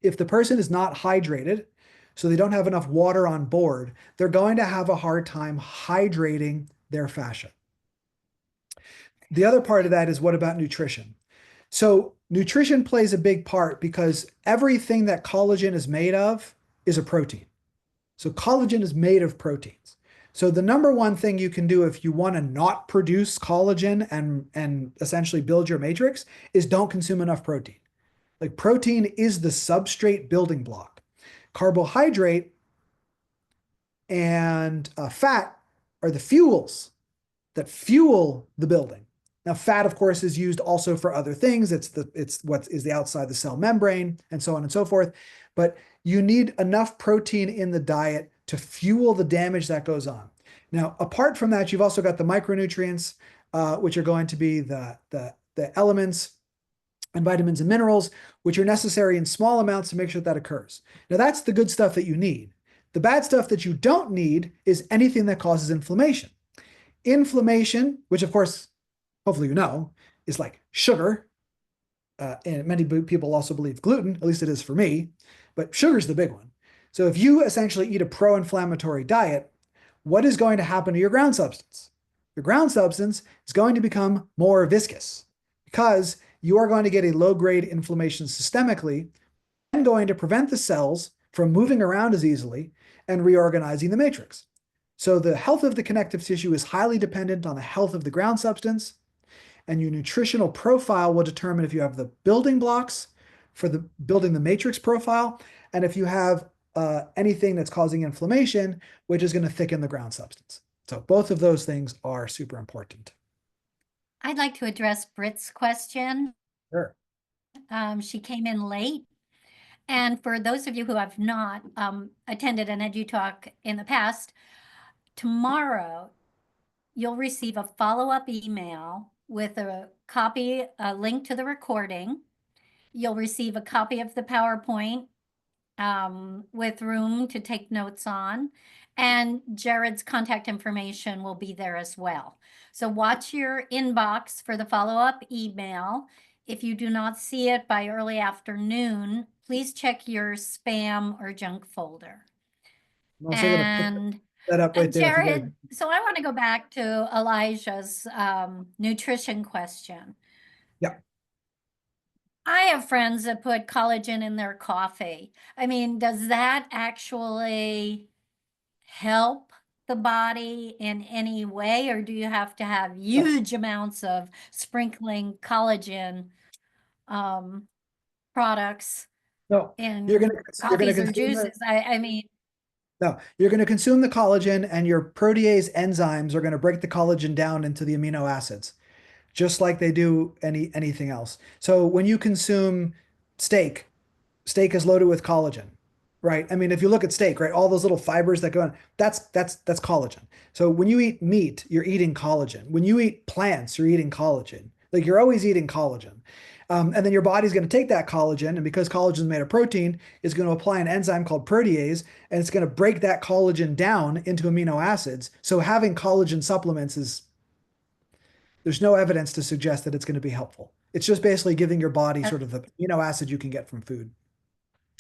if the person is not hydrated, so they don't have enough water on board, they're going to have a hard time hydrating their fascia. The other part of that is, what about nutrition? So nutrition plays a big part because everything that collagen is made of is a protein. So collagen is made of proteins. So the number one thing you can do if you want to not produce collagen and essentially build your matrix is don't consume enough protein. Like, protein is the substrate building block. Carbohydrate and fat are the fuels that fuel the building. Now, fat, of course, is used also for other things. It's what is the outside the cell membrane and so on and so forth. But you need enough protein in the diet to fuel the damage that goes on. Now, apart from that, you've also got the micronutrients, which are going to be the elements and vitamins and minerals, which are necessary in small amounts to make sure that occurs. Now, that's the good stuff that you need. The bad stuff that you don't need is anything that causes inflammation. Inflammation, which of course, hopefully you know, is like sugar. And many people also believe gluten, at least it is for me, but sugar is the big one. So if you essentially eat a pro-inflammatory diet, what is going to happen to your ground substance? Your ground substance is going to become more viscous because you are going to get a low-grade inflammation systemically and going to prevent the cells from moving around as easily and reorganizing the matrix. So the health of the connective tissue is highly dependent on the health of the ground substance, and your nutritional profile will determine if you have the building blocks for the building the matrix profile, and if you have anything that's causing inflammation, which is going to thicken the ground substance. So both of those things are super important. I'd like to address Britt's question. Sure. She came in late. And for those of you who have not attended an EduTalk in the past, tomorrow you'll receive a follow-up email with a link to the recording. You'll receive a copy of the PowerPoint with room to take notes on. And Jared's contact information will be there as well. So watch your inbox for the follow-up email. If you do not see it by early afternoon, please check your spam or junk folder. I'm also going to put And that up right there if you guys. Jared, so I want to go back to Elijah's nutrition question. Yeah. I have friends that put collagen in their coffee. I mean, does that actually help the body in any way, or do you have to have huge amounts of sprinkling collagen products No, you're in going to you're going to coffees or consume juices? I mean, no, you're going to consume the collagen, and your protease enzymes are going to break the collagen down into the amino acids, just like they do anything else. So when you consume steak, steak is loaded with collagen, right? I mean, if you look at steak, right, all those little fibers that go in, that's collagen. So when you eat meat, you're eating collagen. When you eat plants, you're eating collagen. Like you're always eating collagen. And then your body's going to take that collagen, and because collagen is made of protein, it's going to apply an enzyme called protease, and it's going to break that collagen down into amino acids. So having collagen supplements there's no evidence to suggest that it's going to be helpful. It's just basically giving your body uh, sort of the amino acid you can get from food.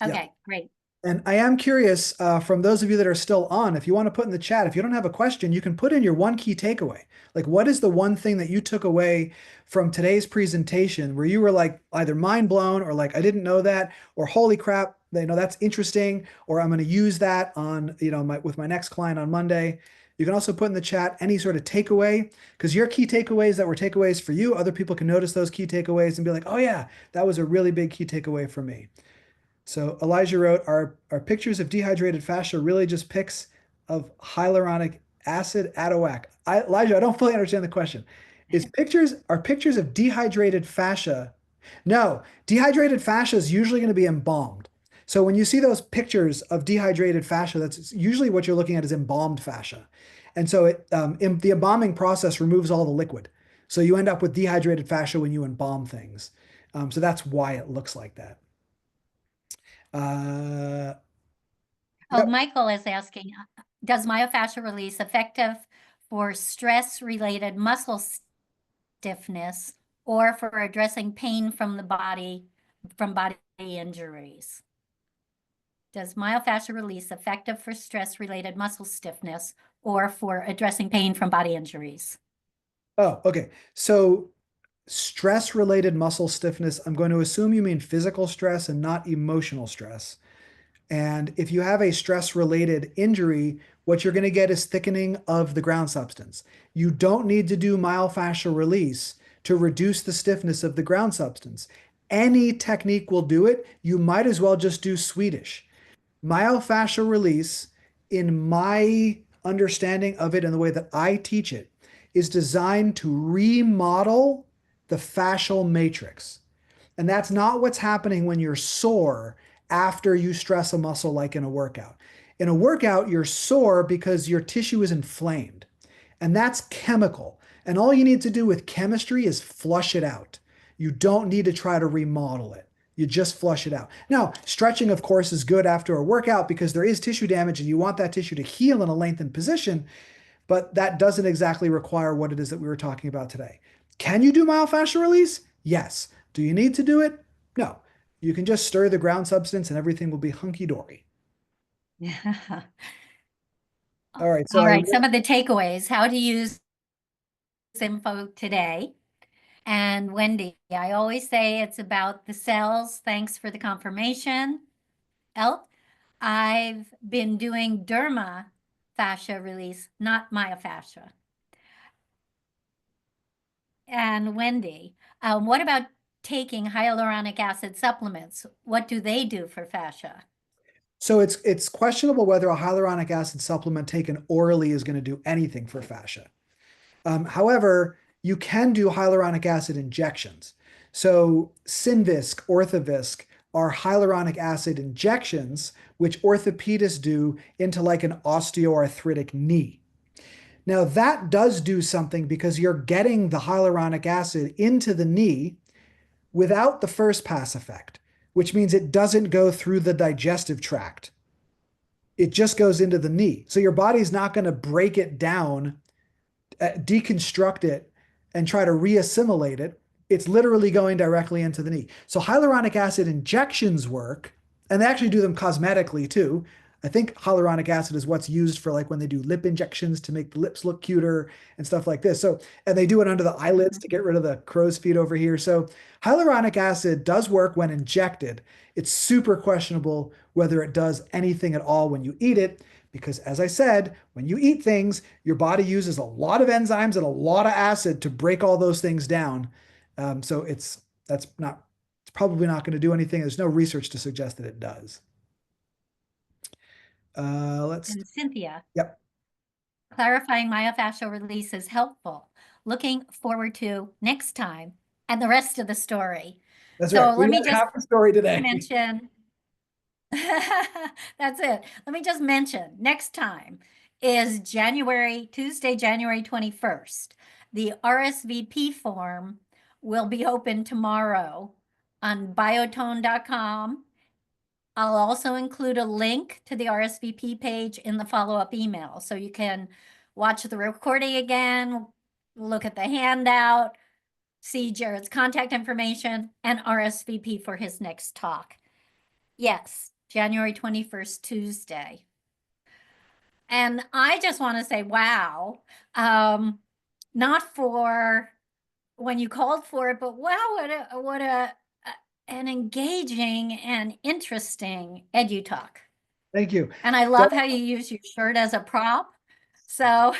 Yeah. okay, great. And I am curious from those of you that are still on, if you want to put in the chat, if you don't have a question, you can put in your one key takeaway. Like, what is the one thing that you took away from today's presentation where you were like either mind blown or like, I didn't know that, or holy crap, that's interesting, or I'm going to use that on, with my next client on Monday. You can also put in the chat any sort of takeaway, because your key takeaways that were takeaways for you, other people can notice those key takeaways and be like, oh yeah, that was a really big key takeaway for me. So Elijah wrote, are pictures of dehydrated fascia really just pics of hyaluronic acid out of whack? Elijah, I don't fully understand the question. Are pictures of dehydrated fascia? No, dehydrated fascia is usually going to be embalmed. So when you see those pictures of dehydrated fascia, that's usually what you're looking at is embalmed fascia. And so the embalming process removes all the liquid. So you end up with dehydrated fascia when you embalm things. So that's why it looks like that. Uh, Oh, yep. Michael is asking, does myofascial release effective for stress-related muscle stiffness or for addressing pain from body injuries? Does myofascial release effective for stress-related muscle stiffness or for addressing pain from body injuries? Oh, okay. So stress-related muscle stiffness, I'm going to assume you mean physical stress and not emotional stress. And if you have a stress-related injury, what you're going to get is thickening of the ground substance. You don't need to do myofascial release to reduce the stiffness of the ground substance. Any technique will do it. You might as well just do Swedish. Myofascial release, in my understanding of it and the way that I teach it, is designed to remodel the fascial matrix. And that's not what's happening when you're sore after you stress a muscle like in a workout. In a workout, you're sore because your tissue is inflamed, and that's chemical. And all you need to do with chemistry is flush it out. You don't need to try to remodel it. You just flush it out. Now, stretching, of course, is good after a workout because there is tissue damage and you want that tissue to heal in a lengthened position, but that doesn't exactly require what it is that we were talking about today. Can you do myofascial release? Yes. Do you need to do it? No. You can just stir the ground substance and everything will be hunky-dory. All right. So All right, some of the takeaways, how to use info today. And Wendy, I always say it's about the cells. Thanks for the confirmation. I've been doing derma fascia release, not myofascia. And Wendy, what about taking hyaluronic acid supplements? What do they do for fascia? So it's questionable whether a hyaluronic acid supplement taken orally is going to do anything for fascia. However, you can do hyaluronic acid injections. So Synvisc, Orthovisc are hyaluronic acid injections, which orthopedists do into like an osteoarthritic knee. Now that does do something because you're getting the hyaluronic acid into the knee without the first pass effect, which means it doesn't go through the digestive tract. It just goes into the knee. So your body's not going to break it down, deconstruct it, and try to reassimilate it. It's literally going directly into the knee. So hyaluronic acid injections work, and they actually do them cosmetically too. I think hyaluronic acid is what's used for like when they do lip injections to make the lips look cuter and stuff like this. So, and they do it under the eyelids to get rid of the crow's feet over here. So hyaluronic acid does work when injected. It's super questionable whether it does anything at all when you eat it, because as I said, when you eat things, your body uses a lot of enzymes and a lot of acid to break all those things down. So it's probably not going to do anything. There's no research to suggest that it does. Let's, And Cynthia, yep, clarifying myofascial release is helpful. Looking forward to next time and the rest of the story. that's So right. We let me got just half the story today. mention, that's it. Let me just mention next time is Tuesday, January 21st. The RSVP form will be open tomorrow on biotone.com. I'll also include a link to the RSVP page in the follow-up email, so you can watch the recording again, look at the handout, see Jared's contact information, and RSVP for his next talk. Yes, January 21st, Tuesday. And I just want to say, wow, not for when you called for it, but wow, what an engaging and interesting edu talk. Thank you. And I So love how you use your shirt as a prop. So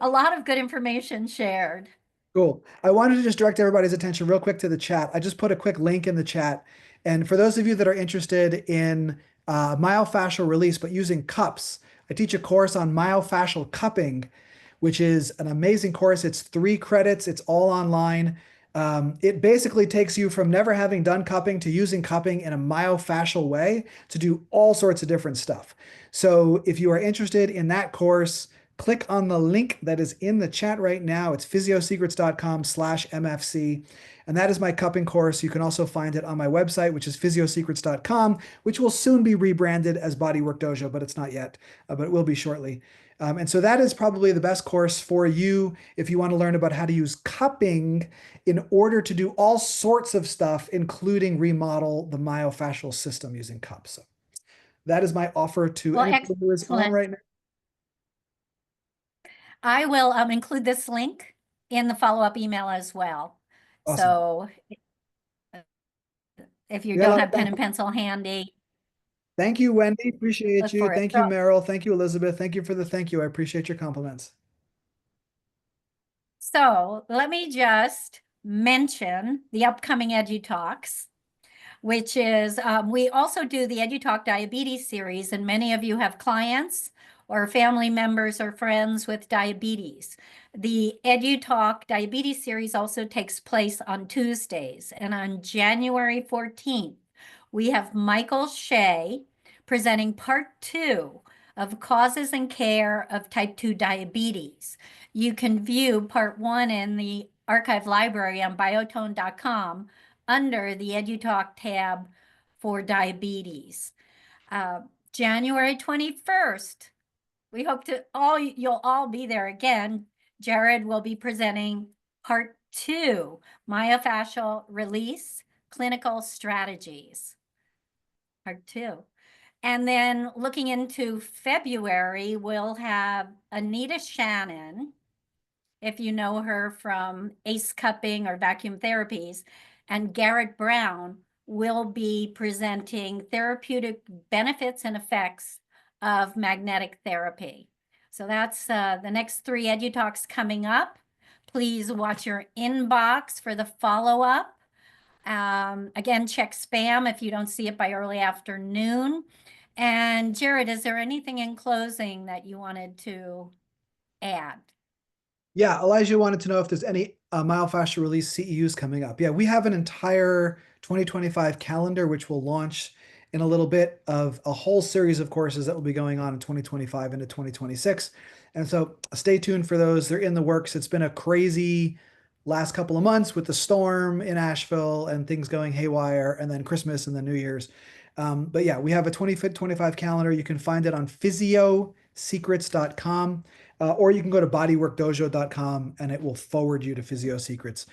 a lot of good information shared. cool. I wanted to just direct everybody's attention real quick to the chat. I just put a quick link in the chat. And for those of you that are interested in myofascial release, but using cups, I teach a course on myofascial cupping, which is an amazing course. It's 3 credits. It's all online. It basically takes you from never having done cupping to using cupping in a myofascial way to do all sorts of different stuff. So if you are interested in that course, click on the link that is in the chat right now. It's physiosecrets.com/MFC. And that is my cupping course. You can also find it on my website, which is physiosecrets.com, which will soon be rebranded as Bodywork Dojo, but it's not yet, but it will be shortly. And so that is probably the best course for you if you want to learn about how to use cupping in order to do all sorts of stuff, including remodel the myofascial system using cups. So that is my offer to Well, anybody who is on excellent. right now. I will include this link in the follow-up email as well. Awesome. So if you We got a don't lot have of pen time. and pencil handy, Thank you, Wendy. Appreciate look you. for it. Thank you, Meryl. Thank you, Elizabeth. Thank you for the thank you. I appreciate your compliments. So let me just mention the upcoming Edu Talks, which is we also do the EduTalk Diabetes series, and many of you have clients or family members or friends with diabetes. The EduTalk Diabetes series also takes place on Tuesdays, and on January 14th, we have Michael Shea presenting part 2 of causes and care of type 2 diabetes. You can view part 1 in the archive library on biotone.com under the EduTalk tab for diabetes. January 21st, we hope you'll all be there again. Jared will be presenting part 2, myofascial release, clinical strategies, part 2. And then looking into February, we'll have Anita Shannon, if you know her from ACE cupping or vacuum therapies, and Garrett Brown will be presenting therapeutic benefits and effects of magnetic therapy. So that's the next 3 EduTalks coming up. Please watch your inbox for the follow-up. Again, check spam if you don't see it by early afternoon. And Jared, is there anything in closing that you wanted to add? Yeah, Elijah wanted to know if there's any myofascial release CEUs coming up. Yeah, we have an entire 2025 calendar, which will launch in a little bit, of a whole series of courses that will be going on in 2025 into 2026. And so stay tuned for those. They're in the works. It's been a crazy last couple of months with the storm in Asheville and things going haywire, and then Christmas and then New Year's. But yeah, we have a 2025 calendar. You can find it on physiosecrets.com. Or you can go to bodyworkdojo.com and it will forward you to Physio Secrets.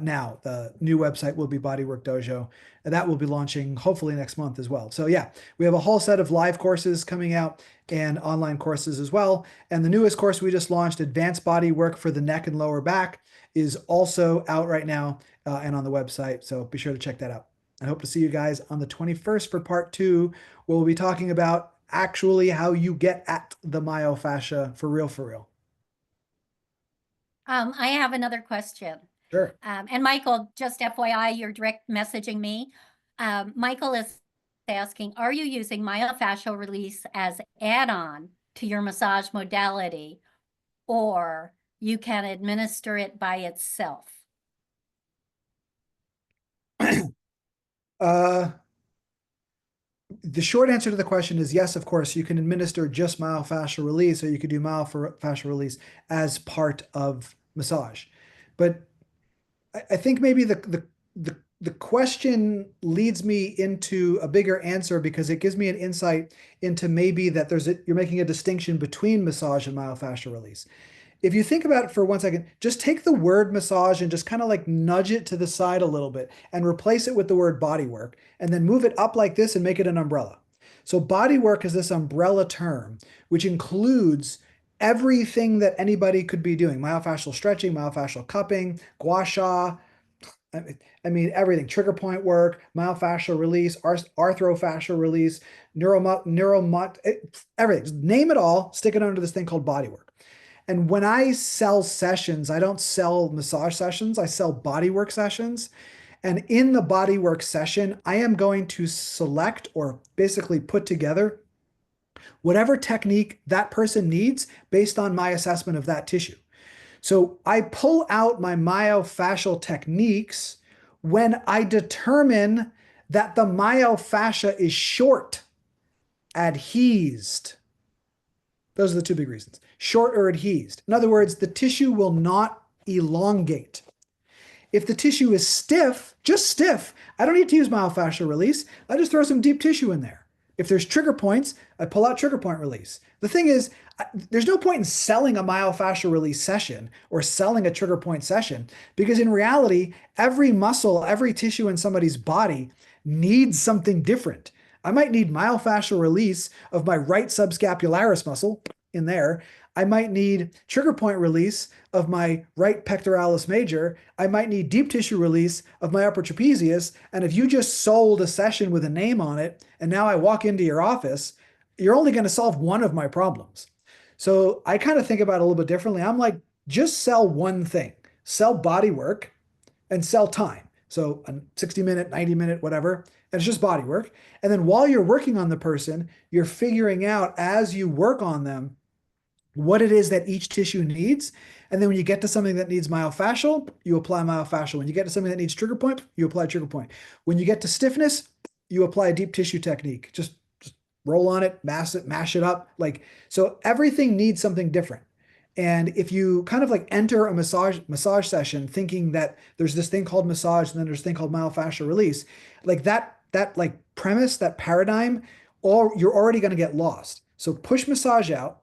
Now, the new website will be Bodywork Dojo, and that will be launching hopefully next month as well. So, yeah, we have a whole set of live courses coming out and online courses as well. And the newest course we just launched, Advanced Body Work for the Neck and Lower Back, is also out right now and on the website. So, be sure to check that out. I hope to see you guys on the 21st for part 2, where we'll be talking about actually how you get at the myofascia for real, for real. I have another question. Sure. And Michael, just FYI, you're direct messaging me. Michael is asking, are you using myofascial release as add-on to your massage modality, or you can administer it by itself? The short answer to the question is yes, of course. You can administer just myofascial release, or you could do myofascial release as part of massage. But I think maybe the question leads me into a bigger answer, because it gives me an insight into maybe that you're making a distinction between massage and myofascial release. If you think about it for 1 second, just take the word massage and just kind of like nudge it to the side a little bit and replace it with the word body work, and then move it up like this and make it an umbrella. So body work is this umbrella term, which includes everything that anybody could be doing: myofascial stretching, myofascial cupping, gua sha. I mean, everything: trigger point work, myofascial release, arthrofascial release, everything. Just name it all, stick it under this thing called body work. And when I sell sessions, I don't sell massage sessions, I sell bodywork sessions. And in the bodywork session, I am going to select, or basically put together, whatever technique that person needs based on my assessment of that tissue. So I pull out my myofascial techniques when I determine that the myofascia is short, adhesed. Those are the two big reasons: short or adhesed. In other words, the tissue will not elongate. If the tissue is stiff, just stiff, I don't need to use myofascial release. I just throw some deep tissue in there. If there's trigger points, I pull out trigger point release. The thing is, there's no point in selling a myofascial release session or selling a trigger point session, because in reality, every muscle, every tissue in somebody's body needs something different. I might need myofascial release of my right subscapularis muscle in there. I might need trigger point release of my right pectoralis major. I might need deep tissue release of my upper trapezius. And if you just sold a session with a name on it, and now I walk into your office, you're only going to solve one of my problems. So I kind of think about it a little bit differently. I'm like, just sell one thing: sell body work and sell time. So a 60-minute, 90-minute, whatever. And it's just body work. And then while you're working on the person, you're figuring out, as you work on them, what it is that each tissue needs. And then when you get to something that needs myofascial, you apply myofascial. When you get to something that needs trigger point, you apply trigger point. When you get to stiffness, you apply a deep tissue technique. Just roll on it, mash it up. So everything needs something different. And if you kind of like enter a massage session thinking that there's this thing called massage and then there's a thing called myofascial release, like that like premise, that paradigm, you're already going to get lost. So push massage out,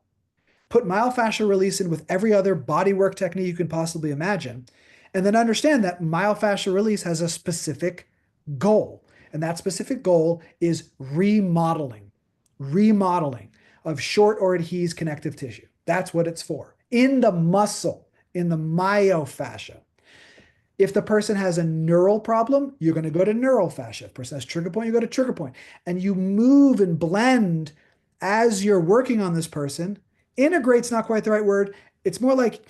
put myofascial release in with every other bodywork technique you can possibly imagine, and then understand that myofascial release has a specific goal. And that specific goal is remodeling of short or adhesed connective tissue. That's what it's for. In the muscle, in the myofascia. If the person has a neural problem, you're going to go to neural fascia. If the person has trigger point, you go to trigger point. And you move and blend as you're working on this person. Integrate's not quite the right word. It's more like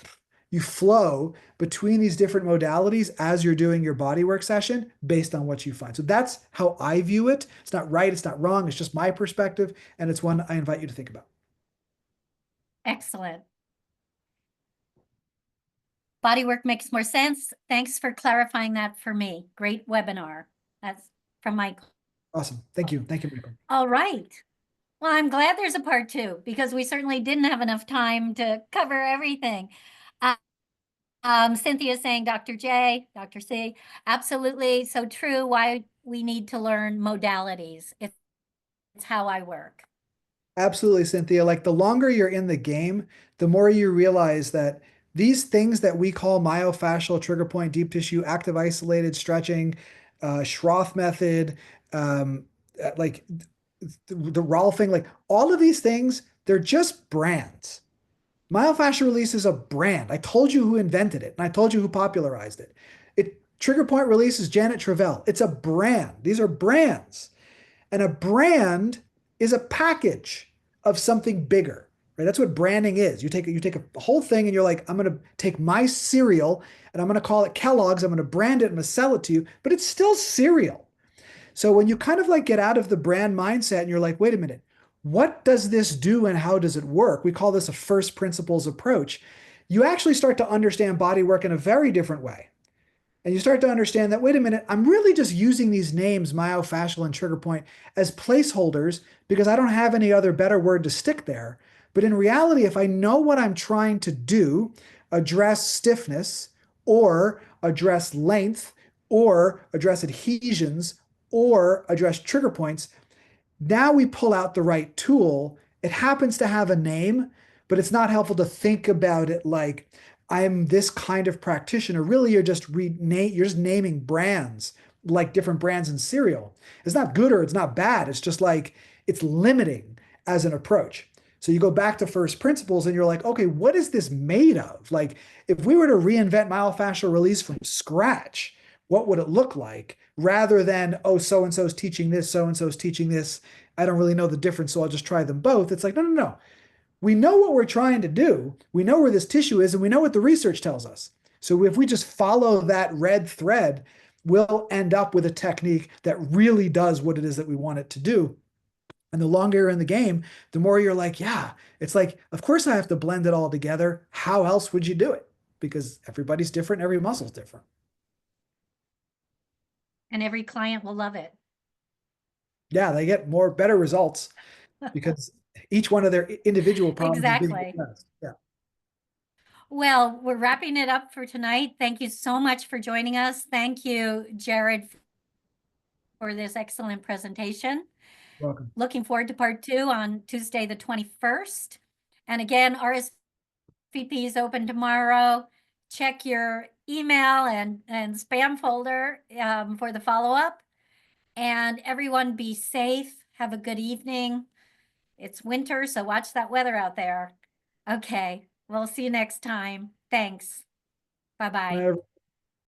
you flow between these different modalities as you're doing your bodywork session based on what you find. So that's how I view it. It's not right, it's not wrong. It's just my perspective, and it's one I invite you to think about. Excellent. Bodywork makes more sense. Thanks for clarifying that for me. Great webinar. That's from Michael. Awesome. Thank you. Thank you, Michael. All right. Well, I'm glad there's a part two because we certainly didn't have enough time to cover everything. Uh, Cynthia saying, Dr. J, Dr. C, absolutely so true. Why we need to learn modalities. It's how I work. Absolutely, Cynthia. Like the longer you're in the game, the more you realize that these things that we call myofascial, trigger point, deep tissue, active isolated stretching, Schroth method, like the Rolfing, like all of these things, they're just brands. Myofascial release is a brand. I told you who invented it, and I told you who popularized it. Trigger point release is Janet Travell. It's a brand. These are brands. And a brand is a package of something bigger, right? That's what branding is. You take a whole thing and you're like, I'm going to take my cereal and I'm going to call it Kellogg's. I'm going to brand it. I'm going to sell it to you, but it's still cereal. So when you kind of like get out of the brand mindset and you're like, wait a minute, what does this do and how does it work? We call this a first principles approach. You actually start to understand body work in a very different way. And you start to understand that, wait a minute, I'm really just using these names, myofascial and trigger point, as placeholders because I don't have any other better word to stick there. But in reality, if I know what I'm trying to do, address stiffness or address length or address adhesions or address trigger points, now we pull out the right tool. It happens to have a name, but it's not helpful to think about it like I'm this kind of practitioner. Really, you're just naming brands like different brands in cereal. It's not good or it's not bad. It's just like it's limiting as an approach. So you go back to first principles and you're like, okay, what is this made of? Like if we were to reinvent myofascial release from scratch, what would it look like? Rather than, oh, so-and-so's teaching this, so-and-so's teaching this. I don't really know the difference, so I'll just try them both. It's like, no, no, no. We know what we're trying to do. We know where this tissue is, and we know what the research tells us. So if we just follow that red thread, we'll end up with a technique that really does what it is that we want it to do. And the longer you're in the game, the more you're like, yeah, it's like, of course I have to blend it all together. How else would you do it? Because everybody's different, every muscle's different. And every client will love it. Yeah, they get better results because each one of their individual problems is being Exactly. addressed. Yeah. Well, we're wrapping it up for tonight. Thank you so much for joining us. Thank you, Jared, for this excellent presentation. Welcome. Looking forward to part two on Tuesday, the 21st. And again, RSVP is open tomorrow. Check your email and spam folder for the follow-up. And everyone be safe. Have a good evening. It's winter, so watch that weather out there. Okay, we'll see you next time. Thanks. Bye-bye.